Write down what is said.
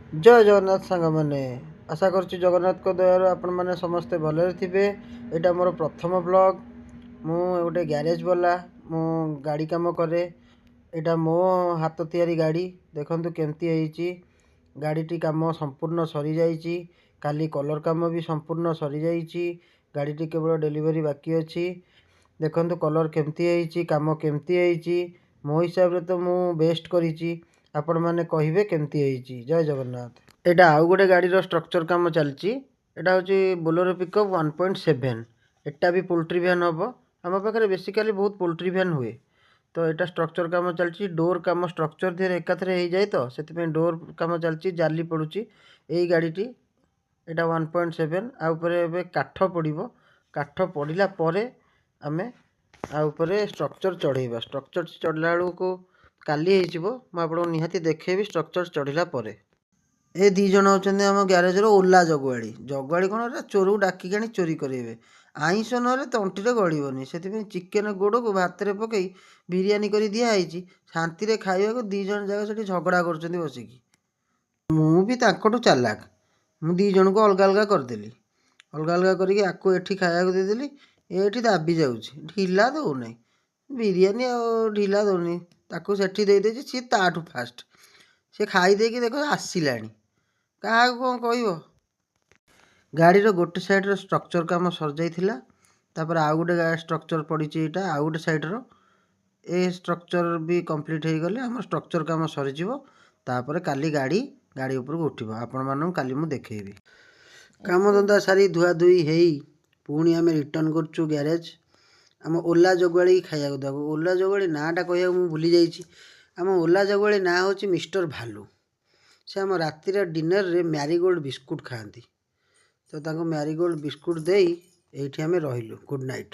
जय जगन्नाथ सांग मैंने आशा करुच्ची जगन्नाथ को दयार आपण मैंने समस्ते भलरे थे। यहाँ मोर प्रथम ब्लॉग। मु गोटे ग्यारेज वाला मु गाड़ी काम करे। यहाँ मो हाथ तैयारी गाड़ी देखंतु केमती होईची। गाड़ीटी काम संपूर्ण सरी जाइची। काली कलर काम भी संपूर्ण सरी जाइची। गाड़ीटी केवल डेलीवरी बाकी अच्छी। देखंतु कलर केमती होईची, काम केमती होईची। मो हिसाब रे तो मु बेस्ट करिची। आपण मैंने कहिबे केमती होईची। जय जगन्नाथ। एटा आउ गोटे गाड़ी रो स्ट्रक्चर काम चलची। एटा होची बोलेरो पिकअप 1.7। एटा भी पोल्ट्री वैन हम। आम पाखे बेसिकाली बहुत पोल्ट्री वैन हुए। तो यहाँ स्ट्रक्चर काम चलती। डोर काम स्ट्रक्चर धीरे एकाथरे हो जाए तो से डोर काम चलती। जाली पड़ुची यही गाड़ीटी। यहाँ 1.7 आउे काठ पड़ो। काठ पड़ा पर आम आउे स्ट्रक्चर चढ़ेबा। स्ट्रक्चर चढ़ला बेलू काली हो निहाती देखेबी। स्ट्रक्चर चढ़ला पर ए दी जन होचंदी आम ग्यारेज रो ओला जगुआड़ी। जगुआड़ी कौन चोर डाकिक आनी चोरी करेंगे। आईंष ना तंटी गड़बनी से चिकेन गोड़ को भात में पकई बिरियानी कर दिखाई शांति खावा। दी जन जाक से झगड़ा कर बसिकी। मु भी तांकटू चालाक। मु दी जन को अलग अलग करदेली। अलग अलग करके आपको एठी खाया देदेली। ये दाबी जाऊँगी ढिला दौना बिरियानी ढिला दौनी ताकू सेठी देदेची। सी ताठू फास्ट सी खाईदे कि देखो आसला क्या कौन कह। गाड़ी रो गोटे साइड स्ट्रक्चर काम सर जाइथिला। तापर आउ गोटे स्ट्रक्चर पड़ी। यहाँ आउ गोटे साइड रो ए स्ट्रक्चर भी कंप्लीट हो गले आम स्ट्रक्चर काम सरीज। तापर काली गाड़ी गाड़ी उपरକୁ उठिबो। आपण मानू काली मु देखेबी। काम धंदा सारी धुआ धुई हेई पुणी आम रिटर्न करचु ग्यारेज। आम ओला जगुआड़ी खाया देबू। ओला जगुआड़ी नाटा कह भूली जाइए। आम ओला जगुआड़ी ना हो मिस्टर भालू। से आम रातिर डिनर रे मैरीगोल्ड बिस्कुट खाती। तो मैरीगोल्ड बिस्कुट दे ये आम रहिलु। Good night.